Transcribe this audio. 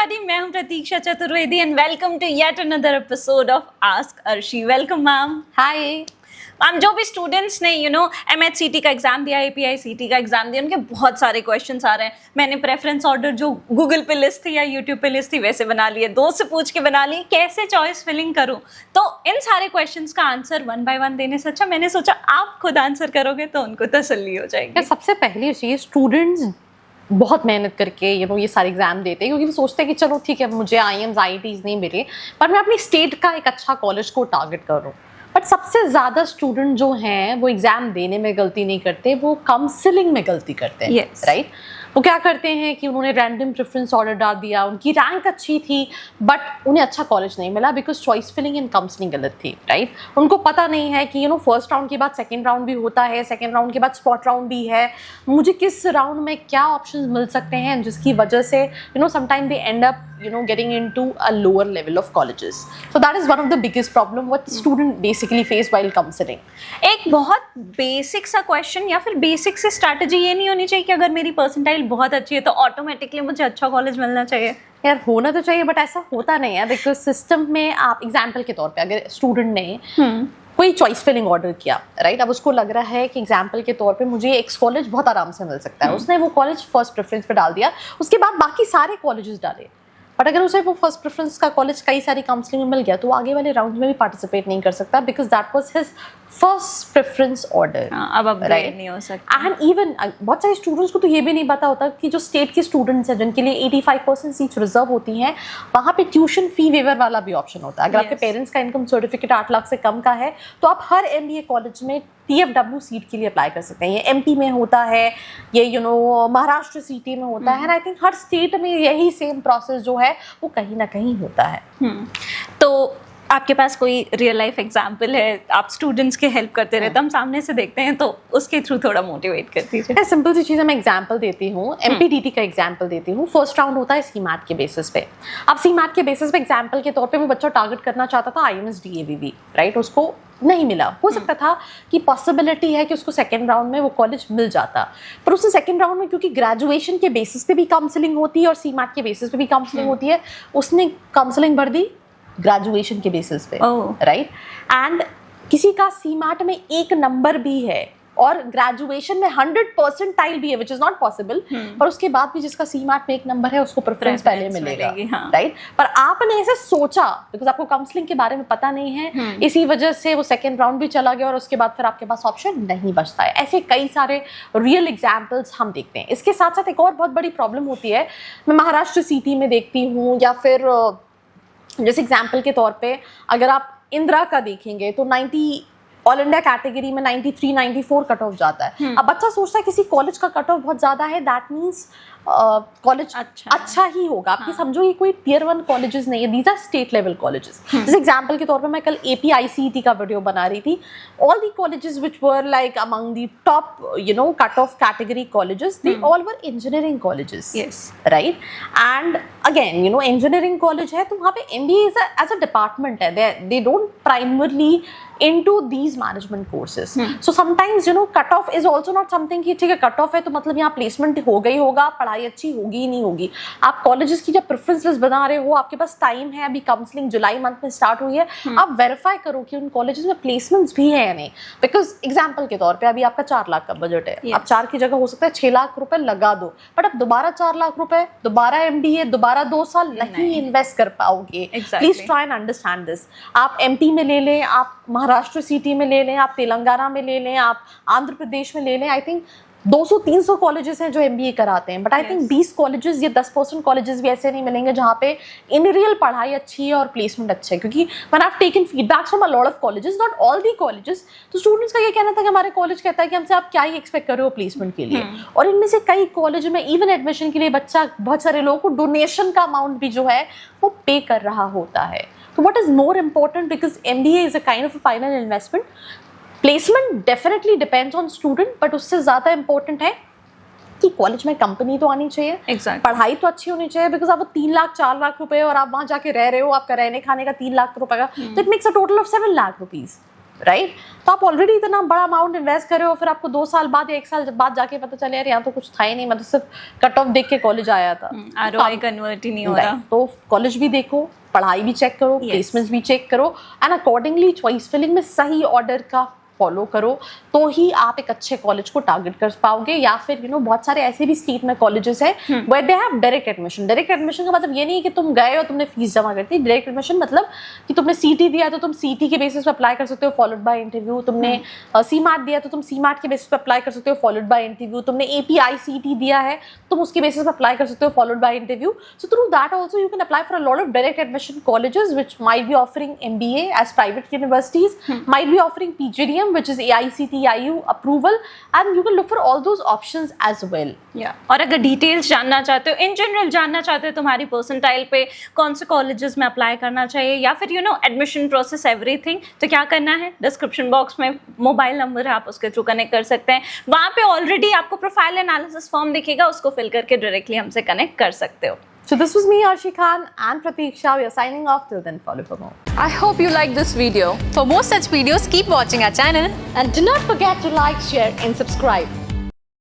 everybody, मैं हूँ Pratiksha Chaturvedi and welcome to yet another episode of ask Arshi. Welcome ma'am. Hi ma'am, जो भी students ने MHCT का एग्जाम दिया, APICT का एग्जाम दिया, उनके बहुत सारे क्वेश्चंस आ रहे हैं। मैंने प्रेफरेंस ऑर्डर जो गूगल पे लिस्ट थी या यूट्यूब पे लिस्ट थी वैसे बना लिए, दोस्त से पूछ के बना ली, कैसे चॉइस फिलिंग करूँ। तो इन सारे क्वेश्चंस का आंसर 1 by 1 देने से अच्छा मैंने सोचा आप खुद आंसर करोगे तो उनको तसल्ली हो जाएगी। सबसे पहली चीज, स्टूडेंट्स बहुत मेहनत करके ये सारे एग्जाम देते हैं क्योंकि वो सोचते हैं कि चलो ठीक है, मुझे IIMs IITs नहीं मिले पर मैं अपनी स्टेट का एक अच्छा कॉलेज को टारगेट करूँ। बट सबसे ज़्यादा स्टूडेंट जो हैं वो एग्ज़ाम देने में गलती नहीं करते, वो काउंसलिंग में गलती करते हैं। Yes. राइट? वो क्या करते हैं कि उन्होंने रैंडम प्रेफरेंस ऑर्डर डाल दिया, उनकी रैंक अच्छी थी बट उन्हें अच्छा कॉलेज नहीं मिला because choice filling and counselling गलत थी। राइट? उनको पता नहीं है कि फर्स्ट राउंड के बाद सेकेंड राउंड भी होता है, सेकेंड राउंड के बाद स्पॉट राउंड भी है, मुझे किस राउंड में क्या ऑप्शन मिल सकते हैं, जिसकी वजह से sometime they and up getting into a lower level of colleges. So that is one of the biggest problem what student basically face while counseling. एक बहुत बेसिक सा क्वेश्चन या फिर बेसिक सी स्ट्रैटेजी ये नहीं होनी चाहिए कि अगर मेरी परसेंटाइल बहुत अच्छी है तो ऑटोमेटिकली मुझे अच्छा कॉलेज मिलना चाहिए। यार होना तो चाहिए बट ऐसा होता नहीं है बिकॉज सिस्टम में आप एग्जाम्पल के तौर पे अगर स्टूडेंट ने कोई चॉइस फिलिंग ऑर्डर किया, राइट, अब उसको लग रहा है कि एग्जाम्पल के तौर पे मुझे एक कॉलेज बहुत आराम से मिल सकता है, उसने वो कॉलेज फर्स्ट प्रेफरेंस पे डाल दिया, उसके बाद बाकी सारे कॉलेजेस डाले। बट अगर उसे वो फर्स्ट प्रेफरेंस का कॉलेज कई सारी काउंसलिंग में मिल गया तो वो आगे वाले राउंड में भी पार्टिसिपेट नहीं कर सकता because that was his first preference order. अब अपग्रेड नहीं हो सकता। एंड इवन बहुत सारे स्टूडेंट्स को तो ये भी नहीं पता होता कि जो स्टेट के स्टूडेंट्स हैं जिनके लिए 85% सीट्स रिजर्व होती हैं, वहाँ पे ट्यूशन फी वेवर वाला भी ऑप्शन होता है। अगर आपके पेरेंट्स का इनकम सर्टिफिकेट 8 लाख से कम का है तो आप हर MBA कॉलेज में TFW सीट के लिए अप्लाई कर सकते हैं। ये MP में होता है, ये महाराष्ट्र CT में होता है, and I think her state में यही सेम प्रोसेस जो है वो कहीं ना कहीं होता है। तो आपके पास कोई रियल लाइफ एग्जाम्पल है, आप स्टूडेंट्स के हेल्प करते रहते, हम सामने से देखते हैं तो उसके थ्रू थोड़ा मोटिवेट कर दीजिए। सिंपल सी चीज़ है, मैं एग्जाम्पल देती हूँ, MPDT का एग्जाम्पल देती हूँ। फर्स्ट राउंड होता है CMAT के बेसिस पे। अब CMAT के बेसिस पे एग्जाम्पल के तौर पे वो बच्चा टारगेट करना चाहता था IIMS DAVV, राइट, उसको नहीं मिला। हो सकता था कि पॉसिबिलिटी है कि उसको सेकेंड राउंड में वो कॉलेज मिल जाता, पर उसने सेकेंड राउंड में क्योंकि ग्रेजुएशन के बेसिस पे भी काउंसलिंग होती है और CMAT के बेसिस पे भी काउंसलिंग होती है, उसने काउंसलिंग भर दी ग्रेजुएशन के बेसिस पे, राइट, एंड किसी का CMAT में 1 नंबर भी है और ग्रेजुएशन में 100% टाइल भी है, विच इज नॉट पॉसिबल, पर उसके बाद भी जिसका CMAT में 1 नंबर है उसको प्रेफरेंस पहले मिलेगा, राइट। पर आपने ऐसे सोचा बिकॉज आपको काउंसलिंग के बारे में पता नहीं है, इसी वजह से वो सेकेंड राउंड भी चला गया और उसके बाद फिर आपके पास ऑप्शन नहीं बचता है। ऐसे कई सारे रियल एग्जाम्पल्स हम देखते हैं। इसके साथ साथ एक और बहुत बड़ी प्रॉब्लम होती है, मैं महाराष्ट्र CT में देखती हूँ, या फिर जैसे एग्जाम्पल के तौर पे अगर आप इंदिरा का देखेंगे तो 90 ऑल इंडिया कैटेगरी में 93 94 कट ऑफ जाता है। अब बच्चा सोचता है किसी कॉलेज का कट ऑफ बहुत ज़्यादा है, दैट मीन्स कॉलेज अच्छा ही होगा। आप ये समझो ये कोई Tier 1 कॉलेजेस नहीं है, these are state level colleges. जैसे एग्जाम्पल के तौर पे मैं कल APICT का वीडियो बना रही थी, all the colleges which were like among the top cut off category colleges, they all were engineering colleges, right. And again engineering college है तो वहाँ पे MBA एज अ डिपार्टमेंट है, they don't primarily into these management courses. So sometimes cut off is also not something कि ठीक है cut off है तो मतलब यहाँ placement हो गई होगा, पढ़ाई अच्छी होगी ही नहीं होगी। आप कॉलेजेस की जब प्रेफरेंस लिस्ट बना रहे हो, आपके पास टाइम है, अभी काउंसलिंग जुलाई मंथ में स्टार्ट हुई है, आप वेरीफाई करो कि उन कॉलेजेस में प्लेसमेंट्स भी है या नहीं। बिकॉज एग्जाम्पल के तौर पे अभी आपका 4 लाख का बजट है, आप 4 की जगह हो सकता है 6 लाख रुपए लगा दो, बट अब दोबारा 4 लाख रुपए, दोबारा MBA, दोबारा 2 साल नहीं इन्वेस्ट कर पाओगे। Please try and understand this. आप MP में ले लें, आप महाराष्ट्र CT में ले लें, आप तेलंगाना में ले लें, आप आंध्र प्रदेश में ले लें, आई थिंक 200-300 कॉलेजेस हैं जो MBA कराते हैं, बट आई थिंक 20 कॉलेजेस या 10% कॉलेजेस भी ऐसे नहीं मिलेंगे जहाँ पे इन रियल पढ़ाई अच्छी है और प्लेसमेंट अच्छा है। क्योंकि when I've taken feedbacks from a lot of colleges, not all the colleges, तो स्टूडेंट्स का ये कहना था कि हमारे कॉलेज कहता है कि हमसे आप क्या ही एक्सपेक्ट कर रहे हो प्लेसमेंट के लिए, और इनमें से कई कॉलेज में इवन एडमिशन के लिए बच्चा बहुत सारे लोगों को डोनेशन का अमाउंट भी जो है वो पे कर रहा होता है। तो what is more important, because MBA is a kind of a final investment, placement definitely depends on student, but उससे ज़्यादा इंपॉर्टेंट है कि कॉलेज में कंपनी तो आनी चाहिए, पढ़ाई तो अच्छी होनी चाहिए। बिकॉज आप वो 3 लाख 4 लाख रुपए और आप वहाँ जाके रह रहे हो, आपका रहने खाने का 3 लाख रुपए का, तो it makes a total of 7 lakh rupees, right? तो आप ऑलरेडी इतना बड़ा अमाउंट इन्वेस्ट कर रहे हो, फिर आपको 2 साल बाद या 1 साल बाद जाके पता चले यार यहाँ तो कुछ था ही नहीं, मैं तो सिर्फ कट ऑफ देख के कॉलेज आया था। ROI कन्वर्ट ही नहीं हो रहा। तो कॉलेज भी देखो, पढ़ाई भी चेक करो, प्लेसमेंट्स भी चेक करो, एंड अकॉर्डिंगली चॉइस फिलिंग में सही ऑर्डर का फॉलो करो, तो ही आप एक अच्छे कॉलेज को टारगेट कर पाओगे। या फिर बहुत सारे ऐसे भी स्टेट में कॉलेजेस हैं where they have direct admission. Direct admission का मतलब ये नहीं है कि तुम गए और तुमने फीस जमा कर दी। डायरेक्ट एडमिशन मतलब कि तुमने सीटी दिया तो तुम सीटी के बेसिस पे अप्लाई कर सकते हो फॉलोड बाय इंटरव्यू, तुमने सीमार्ट दिया तो तुम सीमार्ट के बेसिस पे अप्लाई कर सकते हो फॉलोड बाय इंटरव्यू, तुमने APICT दिया है तुम उसके बेसिस पे अप्लाई कर सकते हो followed by interview. So through that also you can apply for a lot of direct admission colleges which might be offering MBA as private universities, might be offering PGDM which is AICTE approval, and you can look for all those options as well. और अगर details जानना चाहते हो, in general जानना चाहते हो तुम्हारी percentile पे कौन से कॉलेजेस में अप्लाई करना चाहिए, या फिर एडमिशन प्रोसेस एवरीथिंग, तो क्या करना है, डिस्क्रिप्शन बॉक्स में मोबाइल नंबर है, आप उसके थ्रू कनेक्ट कर सकते हैं। वहाँ पे ऑलरेडी आपको प्रोफाइल एनालिसिस फॉर्म दिखेगा, उसको फिल करके डायरेक्टली हमसे कनेक्ट कर सकते हो। So this was me, Arshi Khan and Pratiksha. We are signing off. Till then, follow for more. I hope you liked this video. For more such videos, keep watching our channel. And do not forget to like, share and subscribe.